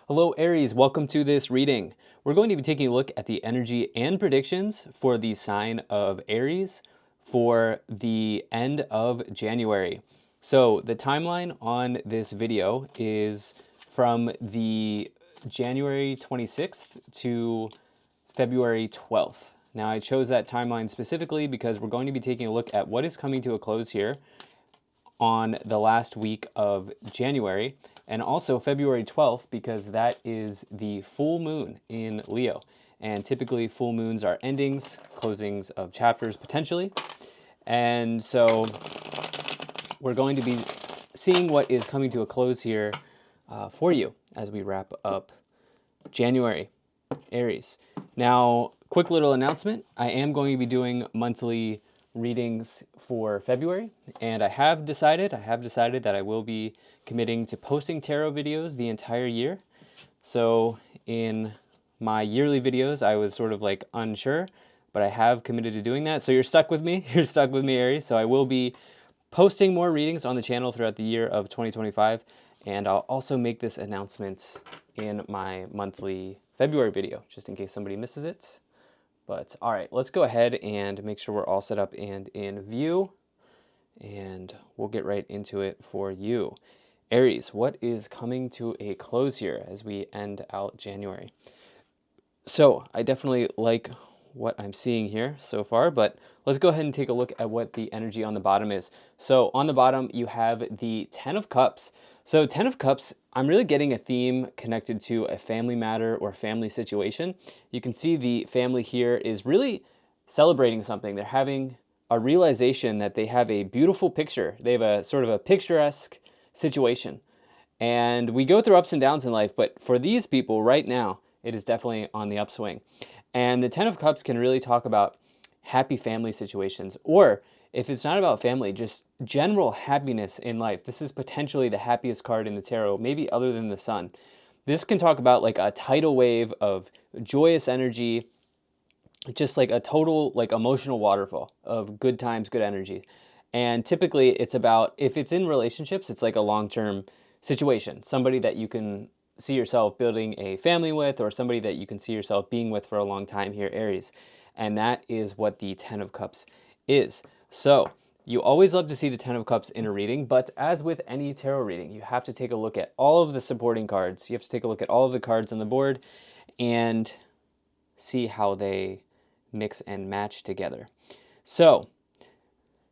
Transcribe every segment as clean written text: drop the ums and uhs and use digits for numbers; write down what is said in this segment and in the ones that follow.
Hello Aries, welcome to this reading. We're going to be taking a look at the energy and predictions for the sign of Aries for the end of January. So the timeline on this video is from the January 26th to February 12th. Now I chose that timeline specifically because we're going to be taking a look at what is coming to a close here on the last week of January, and also February 12th because that is the full moon in Leo. And typically full moons are endings, closings of chapters potentially. And so we're going to be seeing what is coming to a close here for you as we wrap up January, Aries. Now, quick little announcement. I am going to be doing monthly readings for February, and I have decided that I will be committing to posting tarot videos the entire year. So in my yearly videos, I was sort of like unsure, but I have committed to doing that. So you're stuck with me. You're stuck with me, Aries. So I will be posting more readings on the channel throughout the year of 2025, and I'll also make this announcement in my monthly February video, just in case somebody misses it. But all right, let's go ahead and make sure we're all set up and in view, and we'll get right into it for you. Aries, what is coming to a close here as we end out January? So I definitely like what I'm seeing here so far, but let's go ahead and take a look at what the energy on the bottom is. So on the bottom, you have the 10 of Cups. So 10 of Cups, I'm really getting a theme connected to a family matter or family situation. You can see the family here is really celebrating something. They're having a realization that they have a beautiful picture. They have a sort of a picturesque situation. And we go through ups and downs in life, but for these people right now, it is definitely on the upswing. And the 10 of Cups can really talk about happy family situations, or if it's not about family, just general happiness in life. This is potentially the happiest card in the tarot, maybe other than the Sun. This can talk about like a tidal wave of joyous energy, just like a total like emotional waterfall of good times, good energy. And typically it's about, if it's in relationships, it's like a long-term situation, somebody that you can see yourself building a family with, or somebody that you can see yourself being with for a long time here, Aries. And that is what the 10 of Cups is. So you always love to see the 10 of Cups in a reading, but as with any tarot reading, you have to take a look at all of the supporting cards. You have to take a look at all of the cards on the board and see how they mix and match together. So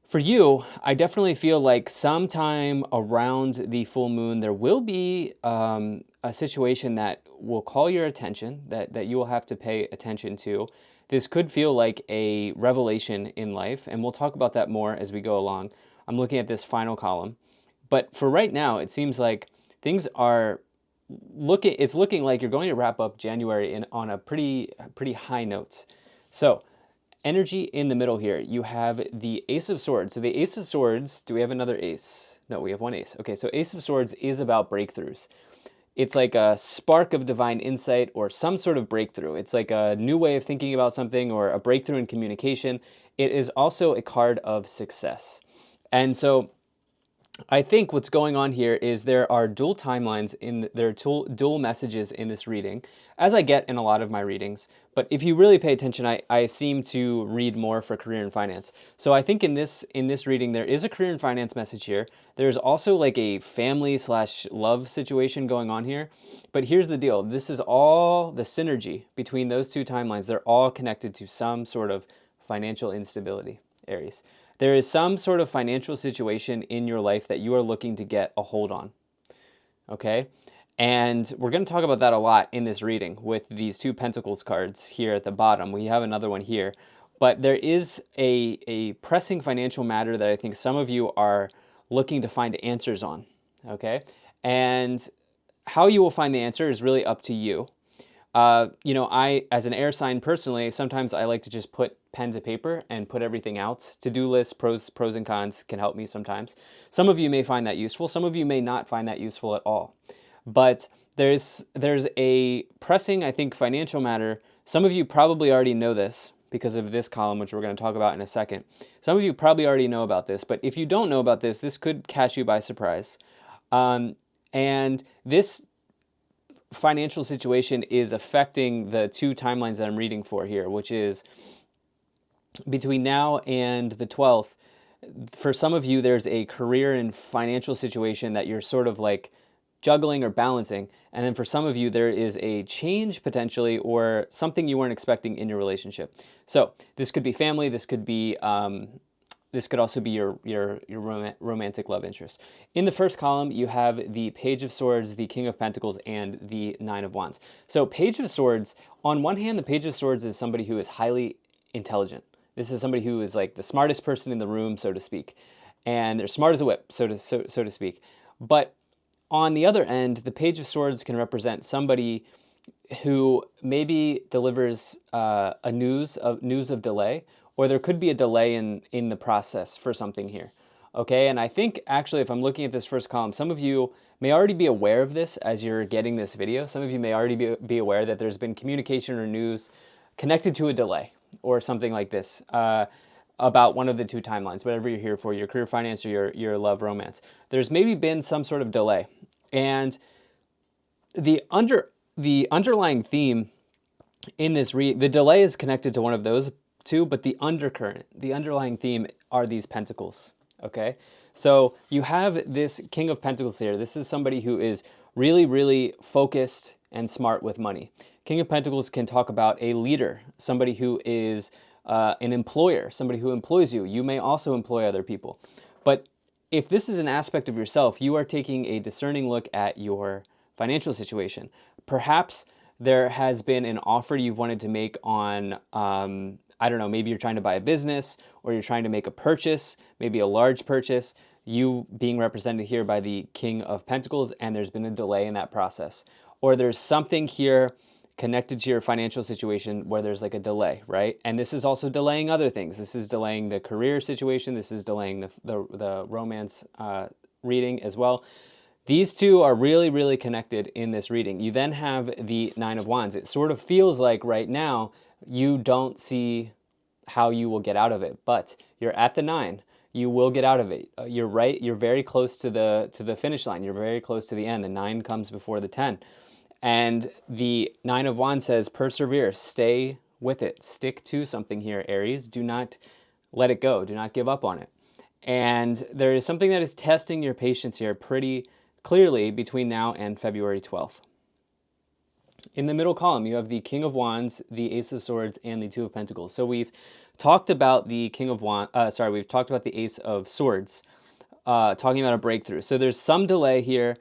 for you, I definitely feel like sometime around the full moon, there will be a situation that will call your attention, that you will have to pay attention to. This could feel like a revelation in life, and we'll talk about that more as we go along. I'm looking at this final column. But for right now, it seems like things are it's looking like you're going to wrap up January on a pretty high note. So energy in the middle here, you have the Ace of Swords. So the Ace of Swords, do we have another ace? No, we have one ace. Okay, so Ace of Swords is about breakthroughs. It's like a spark of divine insight or some sort of breakthrough. It's like a new way of thinking about something or a breakthrough in communication. It is also a card of success. And so I think what's going on here is there are dual timelines there are dual messages in this reading, as I get in a lot of my readings. But if you really pay attention, I seem to read more for career and finance. So I think in this reading, there is a career and finance message here. There's also like a family/love situation going on here. But here's the deal. This is all the synergy between those two timelines. They're all connected to some sort of financial instability, Aries. There is some sort of financial situation in your life that you are looking to get a hold on, okay? And we're going to talk about that a lot in this reading with these two Pentacles cards here at the bottom. We have another one here. But there is a pressing financial matter that I think some of you are looking to find answers on, okay? And how you will find the answer is really up to you. You know, as an air sign personally, sometimes I like to just put pen to paper and put everything out. To-do lists, pros and cons can help me sometimes. Some of you may find that useful. Some of you may not find that useful at all. But there's a pressing, I think, financial matter. Some of you probably already know this because of this column, which we're going to talk about in a second. Some of you probably already know about this, but if you don't know about this, this could catch you by surprise. And this financial situation is affecting the two timelines that I'm reading for here, which is between now and the 12th. For some of you, there's a career and financial situation that you're sort of like juggling or balancing. And then for some of you, there is a change potentially or something you weren't expecting in your relationship. So this could be family. This could be this could also be your romantic love interest. In the first column, you have the Page of Swords, the King of Pentacles, and the Nine of Wands. So Page of Swords, on one hand, the Page of Swords is somebody who is highly intelligent. This is somebody who is like the smartest person in the room, so to speak. And they're smart as a whip, so to speak. But on the other end, the Page of Swords can represent somebody who maybe delivers a news of delay, or there could be a delay in the process for something here. Okay, and I think actually if I'm looking at this first column, some of you may already be aware of this as you're getting this video. Some of you may already be aware that there's been communication or news connected to a delay or something like this about one of the two timelines, whatever you're here for, your career, finance, or your love, romance. There's maybe been some sort of delay. And the underlying theme in this the delay is connected to one of those two, but the undercurrent, the underlying theme are these pentacles, okay? So you have this King of Pentacles here. This is somebody who is really, really focused and smart with money. King of Pentacles can talk about a leader, somebody who is an employer, somebody who employs you. You may also employ other people. But if this is an aspect of yourself, you are taking a discerning look at your financial situation. Perhaps there has been an offer you've wanted to make on, I don't know, maybe you're trying to buy a business or you're trying to make a purchase, maybe a large purchase, you being represented here by the King of Pentacles, and there's been a delay in that process. Or there's something here connected to your financial situation where there's like a delay, right? And this is also delaying other things. This is delaying the career situation. This is delaying the romance reading as well. These two are really, really connected in this reading. You then have the Nine of Wands. It sort of feels like right now you don't see how you will get out of it, but you're at the 9. You will get out of it. You're right. You're very close to the finish line. You're very close to the end. The 9 comes before the 10. And the Nine of Wands says, persevere, stay with it, stick to something here, Aries. Do not let it go. Do not give up on it. And there is something that is testing your patience here pretty clearly between now and February 12th. In the middle column, you have the King of Wands, the Ace of Swords, and the Two of Pentacles. So we've talked about the King of Wands, we've talked about the Ace of Swords, talking about a breakthrough. So there's some delay here.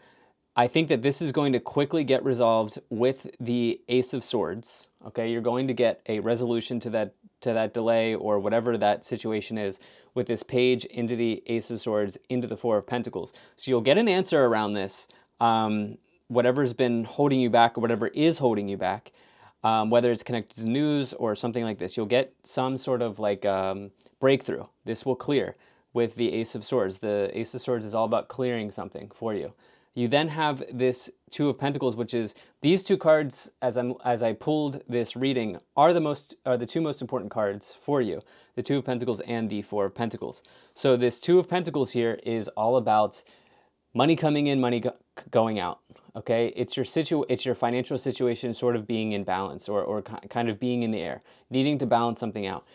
I think that this is going to quickly get resolved with the Ace of Swords. Okay, you're going to get a resolution to that delay or whatever that situation is with this page into the Ace of Swords, into the Four of Pentacles. So you'll get an answer around this, whatever's been holding you back or whatever is holding you back, whether it's connected to news or something like this. You'll get some sort of like breakthrough. This will clear with the Ace of Swords. The Ace of Swords is all about clearing something for you. You then have this Two of Pentacles, which is these two cards, as I pulled this reading, are the two most important cards for you, the Two of Pentacles and the Four of Pentacles. So this Two of Pentacles here is all about money coming in, money going out. Okay, it's your financial situation sort of being in balance or kind of being in the air, needing to balance something out.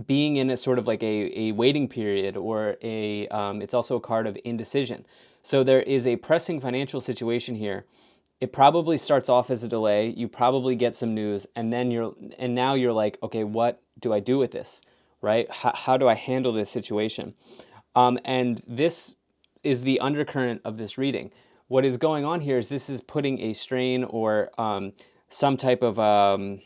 Being in a sort of like a waiting period or it's also a card of indecision. So there is a pressing financial situation here. It probably starts off as a delay. You probably get some news, and now you're like, okay, what do I do with this, right? How do I handle this situation? And this is the undercurrent of this reading. What is going on here is this is putting a strain or some type of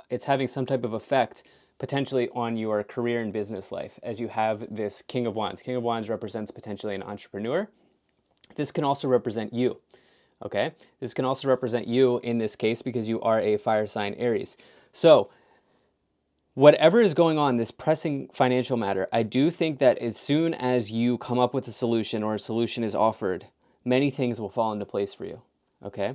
it's having some type of effect potentially on your career and business life as you have this King of Wands. King of Wands represents potentially an entrepreneur. This can also represent you, okay? This can also represent you in this case because you are a fire sign Aries. So whatever is going on, this pressing financial matter, I do think that as soon as you come up with a solution or a solution is offered, many things will fall into place for you, okay?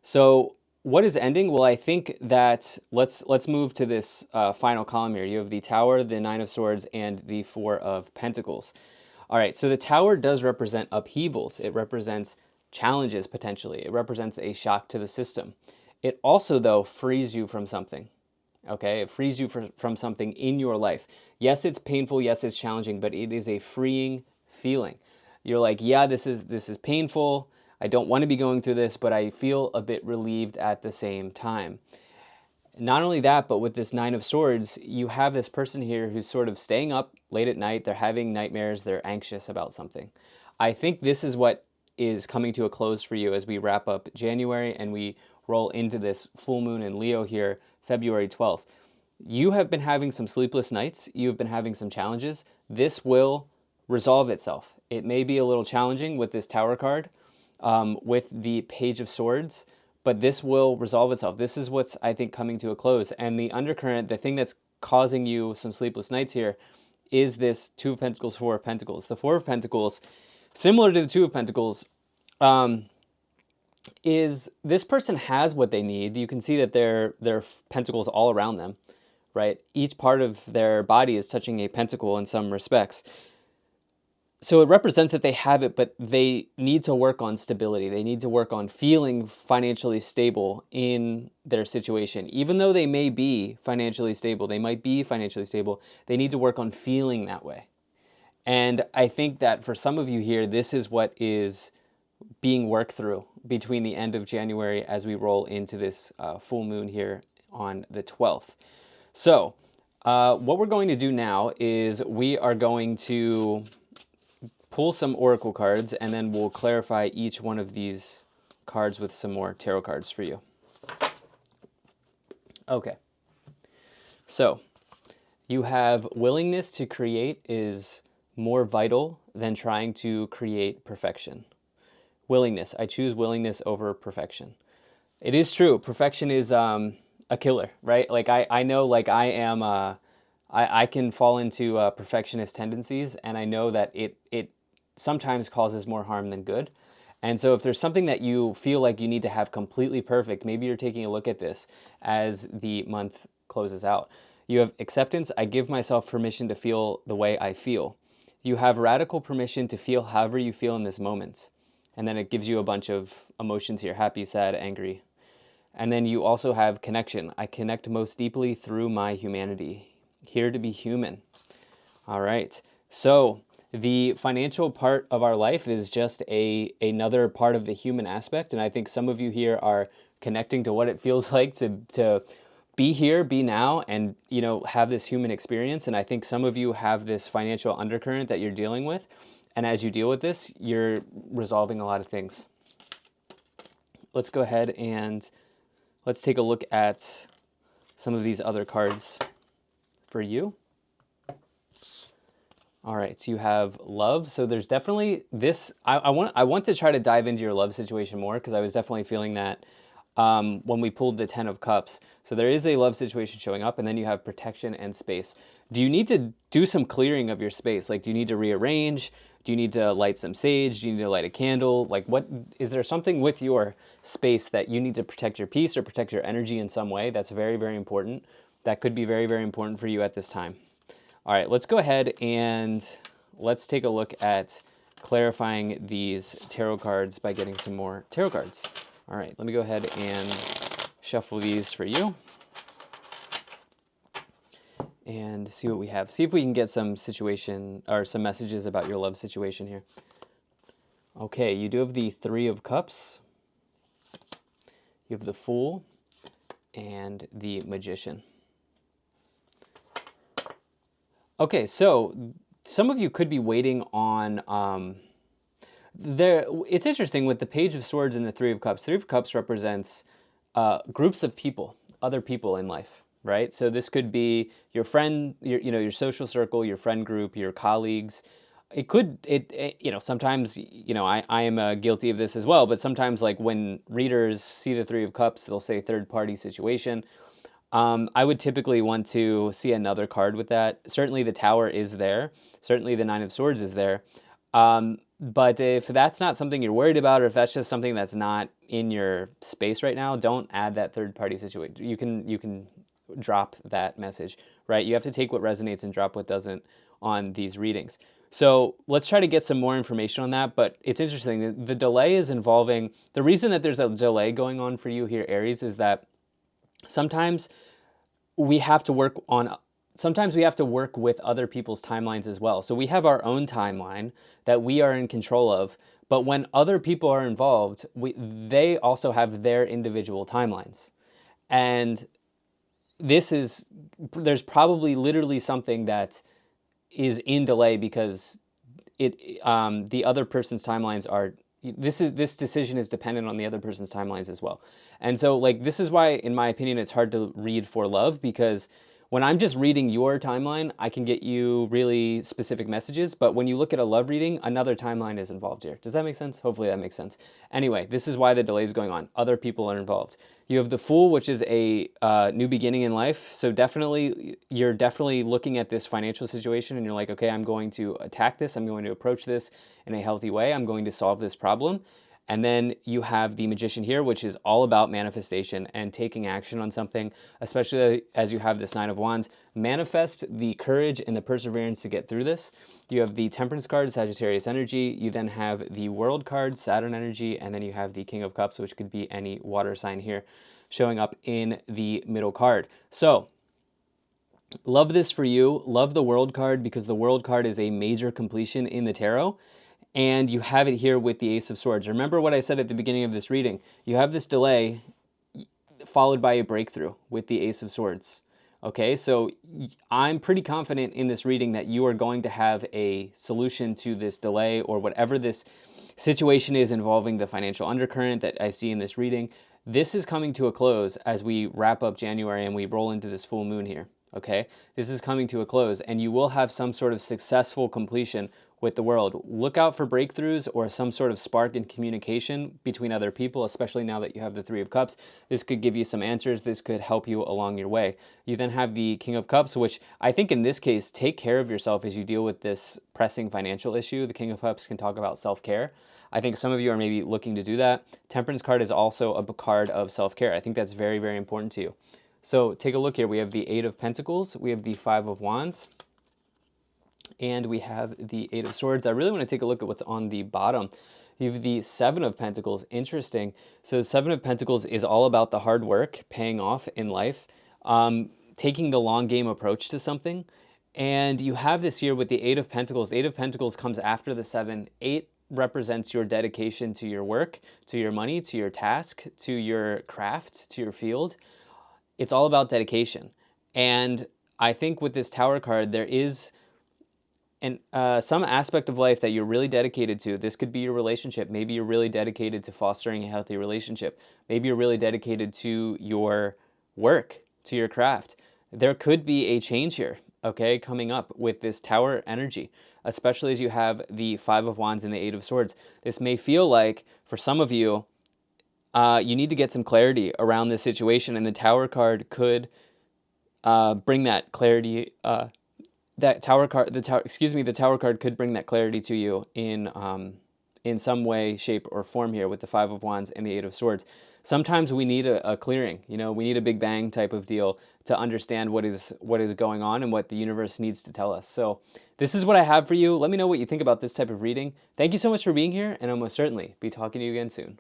So what is ending? Well, I think that let's move to this final column here. You have the Tower, the Nine of Swords, and the Four of Pentacles. All right, so the Tower does represent upheavals. It represents challenges potentially. It represents a shock to the system. It also, though, frees you from something. Okay, it frees you from something in your life. Yes, it's painful. Yes, it's challenging, but it is a freeing feeling. You're like, yeah, this is painful. I don't want to be going through this, but I feel a bit relieved at the same time. Not only that, but with this Nine of Swords, you have this person here who's sort of staying up late at night. They're having nightmares. They're anxious about something. I think this is what is coming to a close for you as we wrap up January and we roll into this full moon in Leo here, February 12th. You have been having some sleepless nights. You've been having some challenges. This will resolve itself. It may be a little challenging with this Tower card, with the Page of Swords, but this will resolve itself. This is what's, I think, coming to a close. And the undercurrent, the thing that's causing you some sleepless nights here, is this Two of Pentacles, Four of Pentacles. The Four of Pentacles, similar to the Two of Pentacles, is this person has what they need. You can see that there are pentacles all around them, right? Each part of their body is touching a pentacle in some respects. So it represents that they have it, but they need to work on stability. They need to work on feeling financially stable in their situation. Even though they may be financially stable, they might be financially stable, they need to work on feeling that way. And I think that for some of you here, this is what is being worked through between the end of January as we roll into this full moon here on the 12th. So what we're going to do now is we are going to pull some oracle cards, and then we'll clarify each one of these cards with some more tarot cards for you. Okay. So you have willingness to create is more vital than trying to create perfection. Willingness. I choose willingness over perfection. It is true. Perfection is a killer, right? Like I know, like I am, I can fall into perfectionist tendencies, and I know that it sometimes causes more harm than good. And so if there's something that you feel like you need to have completely perfect, maybe you're taking a look at this as the month closes out. You have acceptance. I give myself permission to feel the way I feel. You have radical permission to feel however you feel in this moment. And then it gives you a bunch of emotions here: happy, sad, angry. And then you also have connection. I connect most deeply through my humanity. Here to be human. All right. So the financial part of our life is just another part of the human aspect. And I think some of you here are connecting to what it feels like to be here, be now, and have this human experience. And I think some of you have this financial undercurrent that you're dealing with. And as you deal with this, you're resolving a lot of things. Let's go ahead and let's take a look at some of these other cards for you. All right, so you have love. So there's definitely this. I want to try to dive into your love situation more, because I was definitely feeling that when we pulled the 10 of Cups. So there is a love situation showing up, and then you have protection and space. Do you need to do some clearing of your space? Like, do you need to rearrange? Do you need to light some sage? Do you need to light a candle? Like, what is there something with your space that you need to protect your peace or protect your energy in some way? That's very, very important. That could be very, very important for you at this time. All right, let's go ahead and let's take a look at clarifying these tarot cards by getting some more tarot cards. All right, let me go ahead and shuffle these for you and see what we have. See if we can get some situation or some messages about your love situation here. Okay, you do have the Three of Cups. You have the Fool and the Magician. Okay, so some of you could be waiting on it's interesting with the Page of Swords and the Three of Cups. Three of Cups represents groups of people, other people in life, right? So this could be your friend, your social circle, your friend group, your colleagues. It could, sometimes, I am guilty of this as well, but sometimes, like, when readers see the Three of Cups, they'll say third-party situation. I would typically want to see another card with that. Certainly the Tower is there. Certainly the Nine of Swords is there. But if that's not something you're worried about, or if that's just something that's not in your space right now, don't add that third-party situation. You can drop that message, right? You have to take what resonates and drop what doesn't on these readings. So let's try to get some more information on that. But it's interesting. The delay is involving, the reason that there's a delay going on for you here, Aries, is that sometimes we have to work on, sometimes we have to work with other people's timelines as well. So we have our own timeline that we are in control of. But when other people are involved, they also have their individual timelines. And there's probably literally something that is in delay because the other person's timelines are, this decision is dependent on the other person's timelines as well. And so like this is why in my opinion it's hard to read for love, because when I'm just reading your timeline, I can get you really specific messages, but when you look at a love reading, another timeline is involved here. Does that make sense? Hopefully that makes sense. Anyway, this is why the delay is going on. Other people are involved. You have the Fool, which is a new beginning in life. So you're definitely looking at this financial situation and you're like, okay, I'm going to attack this. I'm going to approach this in a healthy way. I'm going to solve this problem. And then you have the Magician here, which is all about manifestation and taking action on something, especially as you have this Nine of Wands. Manifest the courage and the perseverance to get through this. You have the Temperance card, Sagittarius energy. You then have the World card, Saturn energy. And then you have the King of Cups, which could be any water sign here, showing up in the middle card. So love this for you. Love the World card because the World card is a major completion in the tarot. And you have it here with the Ace of Swords. Remember what I said at the beginning of this reading. You have this delay followed by a breakthrough with the Ace of Swords. Okay, so I'm pretty confident in this reading that you are going to have a solution to this delay or whatever this situation is involving the financial undercurrent that I see in this reading. This is coming to a close as we wrap up January and we roll into this full moon here. Okay, this is coming to a close and you will have some sort of successful completion with the world. Look out for breakthroughs or some sort of spark in communication between other people, especially now that you have the Three of Cups. This could give you some answers. This could help you along your way. You then have the King of Cups, which I think in this case, take care of yourself as you deal with this pressing financial issue. The King of Cups can talk about self-care. I think some of you are maybe looking to do that. Temperance card is also a card of self-care. I think that's very, very important to you. So take a look here. We have the Eight of Pentacles. We have the Five of Wands. And we have the Eight of Swords. I really want to take a look at what's on the bottom. You have the Seven of Pentacles. Interesting. So Seven of Pentacles is all about the hard work paying off in life, taking the long game approach to something. And you have this here with the Eight of Pentacles. Eight of Pentacles comes after the Seven. Eight represents your dedication to your work, to your money, to your task, to your craft, to your field. It's all about dedication. And I think with this Tower card, there is some aspect of life that you're really dedicated to. This could be your relationship. Maybe you're really dedicated to fostering a healthy relationship. Maybe you're really dedicated to your work, to your craft. There could be a change here, okay, coming up with this Tower energy, especially as you have the Five of Wands and the Eight of Swords. This may feel like, for some of you, you need to get some clarity around this situation, and the Tower card could bring that clarity. The Tower card could bring that clarity to you in some way, shape, or form here with the Five of Wands and the Eight of Swords. Sometimes we need a clearing. You know, we need a big bang type of deal to understand what is going on and what the universe needs to tell us. So this is what I have for you. Let me know what you think about this type of reading. Thank you so much for being here, and I'll most certainly be talking to you again soon.